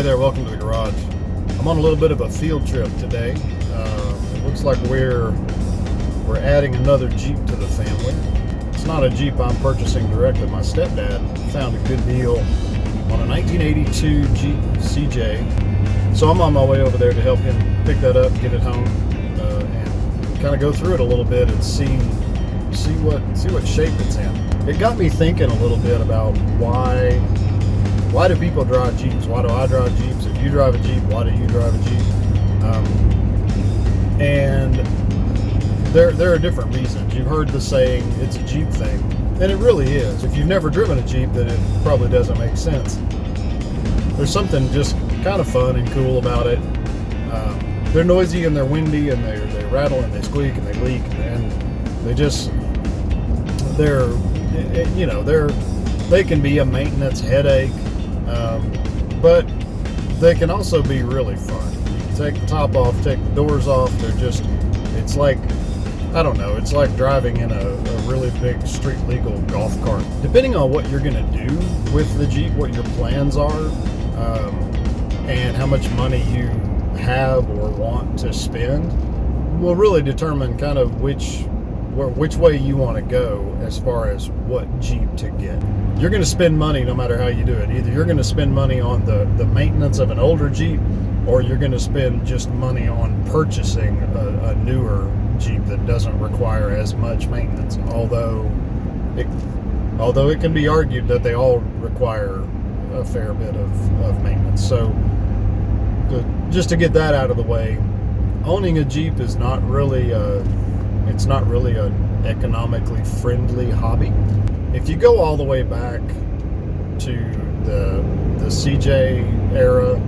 Hey there, welcome to the garage. I'm on a little bit of a field trip today. It looks like we're adding another Jeep to the family. It's not a Jeep I'm purchasing directly. My stepdad found a good deal on a 1982 Jeep CJ. So I'm on my way over there to help him pick that up, get it home, and kind of go through it a little bit and see what shape it's in. It got me thinking a little bit about why do people drive Jeeps? Why do I drive Jeeps? If you drive a Jeep, why do you drive a Jeep? And there are different reasons. You've heard the saying, it's a Jeep thing. And it really is. If you've never driven a Jeep, then it probably doesn't make sense. There's something just kind of fun and cool about it. They're noisy and they're windy and they rattle and they squeak and they leak and they can be a maintenance headache. But they can also be really fun. You can take the top off, take the doors off. It's like driving in a really big street legal golf cart. Depending on what you're going to do with the Jeep, what your plans are, and how much money you have or want to spend, will really determine kind of which way you want to go as far as what Jeep to get. You're going to spend money no matter how you do it. Either you're going to spend money on the maintenance of an older Jeep, or you're going to spend just money on purchasing a newer Jeep that doesn't require as much maintenance. Although it can be argued that they all require a fair bit of maintenance. So just to get that out of the way, owning a Jeep is not really it's not really an economically friendly hobby. If you go all the way back to the CJ era,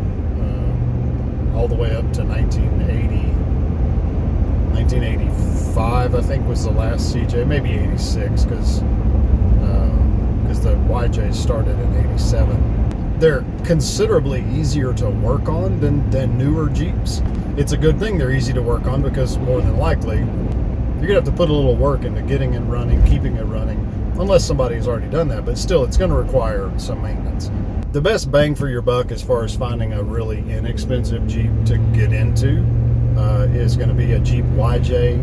all the way up to 1985, I think was the last CJ, maybe 86, because the YJ started in 87. They're considerably easier to work on than newer Jeeps. It's a good thing they're easy to work on, because more than likely you're going to have to put a little work into getting it running, keeping it running, unless somebody has already done that. But still, it's going to require some maintenance. The best bang for your buck as far as finding a really inexpensive Jeep to get into is going to be a Jeep YJ.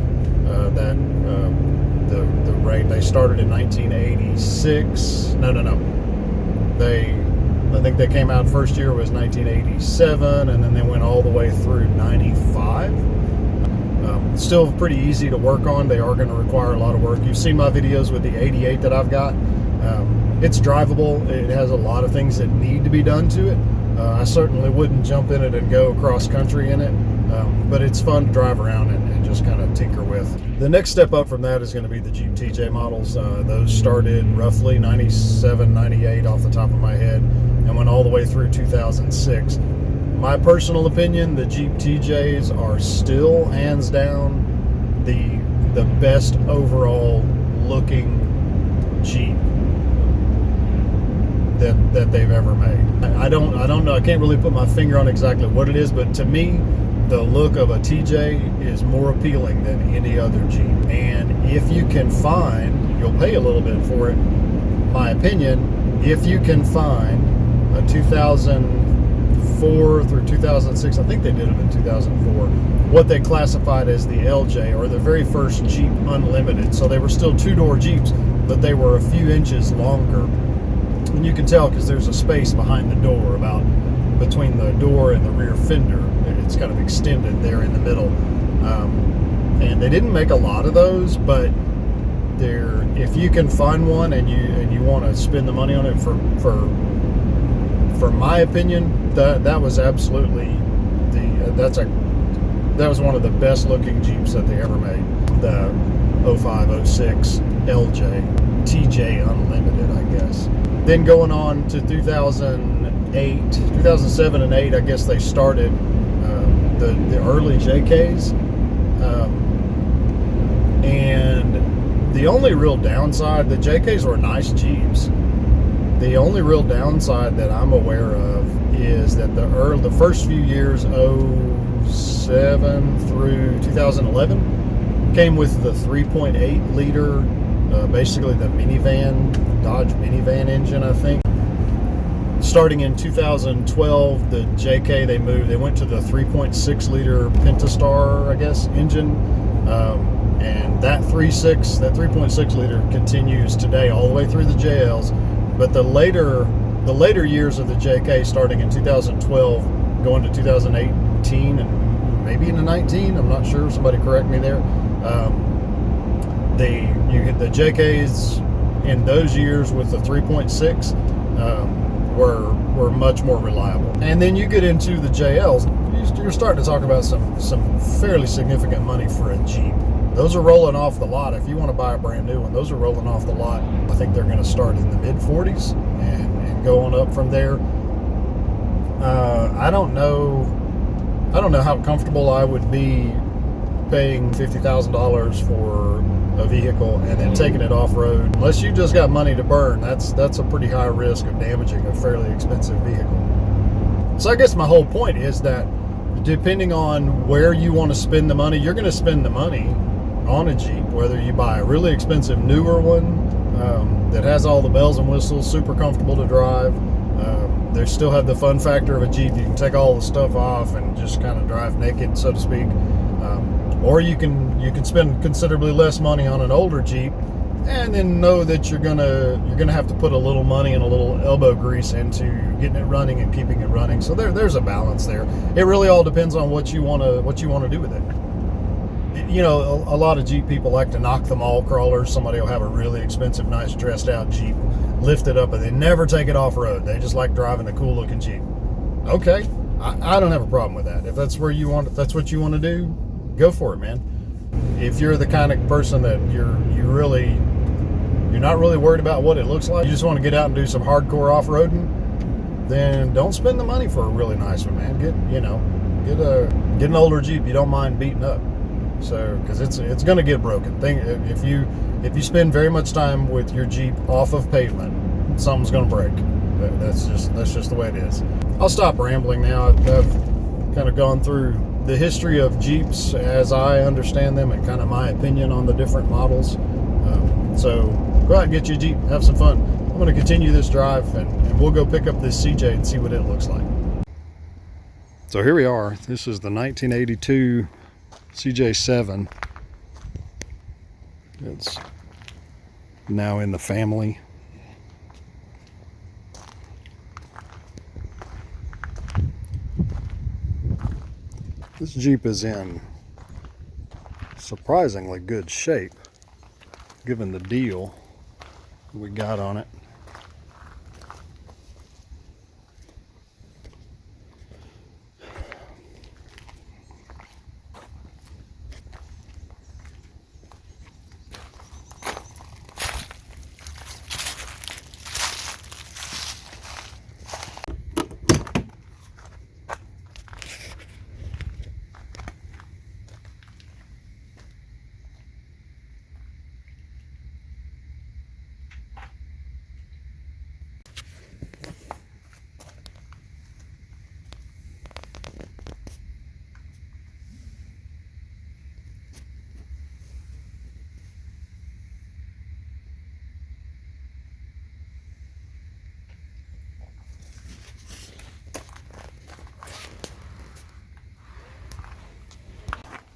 The rate they started in 1986. No. I think they came out first year was 1987, and then they went all the way through 95. Still pretty easy to work on. They are going to require a lot of work. You've seen my videos with the 88 that I've got. It's drivable. It has a lot of things that need to be done to it. I certainly wouldn't jump in it and go cross country in it, but it's fun to drive around and just kind of tinker with. The next step up from that is going to be the Jeep TJ models. Those started roughly 97, 98 off the top of my head and went all the way through 2006. My personal opinion, the Jeep TJs are still hands down the best overall looking Jeep that they've ever made. I don't know. I can't really put my finger on exactly what it is, but to me, the look of a TJ is more appealing than any other Jeep. And if you can find, you'll pay a little bit for it. My opinion, if you can find a 2004 through 2006, I think they did it in 2004, what they classified as the LJ, or the very first Jeep Unlimited. So they were still two-door Jeeps, but they were a few inches longer. And you can tell because there's a space behind the door, about between the door and the rear fender. It's kind of extended there in the middle. And they didn't make a lot of those, but if you can find one and you want to spend the money on it, for my opinion, that was absolutely that was one of the best looking Jeeps that they ever made. The 05, 06 LJ, TJ Unlimited, I guess. Then going on to 2007 and 8, I guess they started the early JKs. And the only real downside, the JKs were nice Jeeps. The only real downside that I'm aware of is that the first few years, 07 through 2011, came with the 3.8 liter, basically the minivan, Dodge minivan engine, I think. starting in 2012, the JK, they went to the 3.6 liter Pentastar, I guess, engine. And that 3.6 liter continues today all the way through the JLs. But the later years of the JK, starting in 2012, going to 2018 and maybe into 19, I'm not sure. Somebody correct me there. The JKs in those years with the 3.6 were much more reliable. And then you get into the JLs, you're starting to talk about some fairly significant money for a Jeep. Those are rolling off the lot. If you want to buy a brand new one, those are rolling off the lot. I think they're going to start in the mid 40s and go on up from there. I don't know how comfortable I would be paying $50,000 for a vehicle and then taking it off-road. Unless you just got money to burn, that's a pretty high risk of damaging a fairly expensive vehicle. So I guess my whole point is that depending on where you want to spend the money, you're going to spend the money on a Jeep, whether you buy a really expensive newer one that has all the bells and whistles, super comfortable to drive. They still have the fun factor of a Jeep. You can take all the stuff off and just kind of drive naked, so to speak. Or you can spend considerably less money on an older Jeep, and then know that you're gonna have to put a little money and a little elbow grease into getting it running and keeping it running. So there's a balance there. It really all depends on what you want to do with it. You know, a lot of Jeep people like to knock them all crawlers. Somebody will have a really expensive, nice dressed out Jeep, lift it up, and they never take it off road. They just like driving a cool looking Jeep. Okay, I don't have a problem with that. If that's what you want to do, go for it, man. If you're the kind of person that you're not really worried about what it looks like, you just want to get out and do some hardcore off-roading, then don't spend the money for a really nice one, man. Get an older Jeep you don't mind beating up. So, because it's going to get broken. If you spend very much time with your Jeep off of pavement, something's going to break. That's just the way it is. I'll stop rambling now. I've kind of gone through the history of Jeeps as I understand them and kind of my opinion on the different models. So go out and get you a Jeep, have some fun. I'm going to continue this drive and we'll go pick up this CJ and see what it looks like. So here we are. This is the 1982 CJ7. It's now in the family. This Jeep is in surprisingly good shape, given the deal we got on it.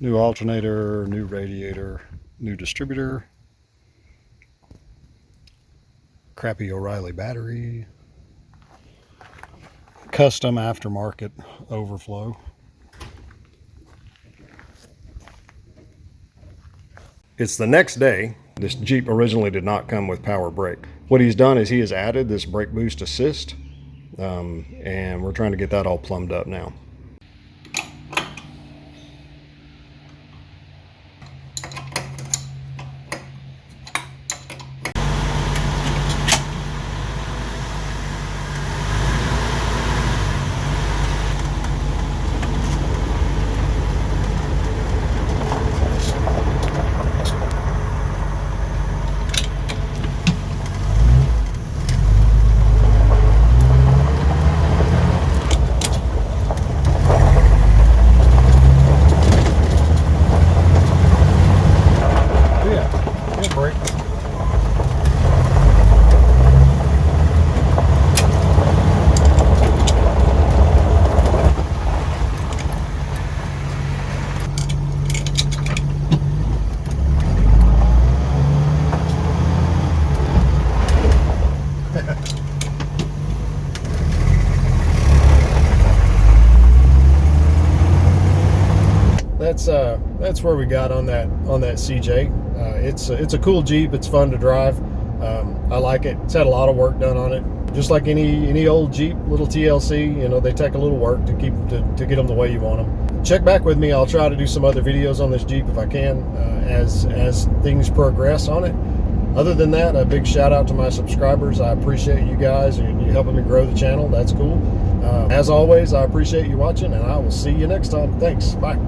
New alternator, new radiator, new distributor, crappy O'Reilly battery, custom aftermarket overflow. It's the next day. This Jeep originally did not come with power brake. What he's done is he has added this brake boost assist, and we're trying to get that all plumbed up now. that's where we got on that CJ. It's a cool Jeep. It's fun to drive. I like it. It's had a lot of work done on it. Just like any old Jeep, little TLC, you know, they take a little work to get them the way you want them. Check back with me. I'll try to do some other videos on this Jeep if I can, as things progress on it. Other than that, a big shout out to my subscribers. I appreciate you guys and you helping me grow the channel. That's cool. As always, I appreciate you watching, and I will see you next time. Thanks. Bye.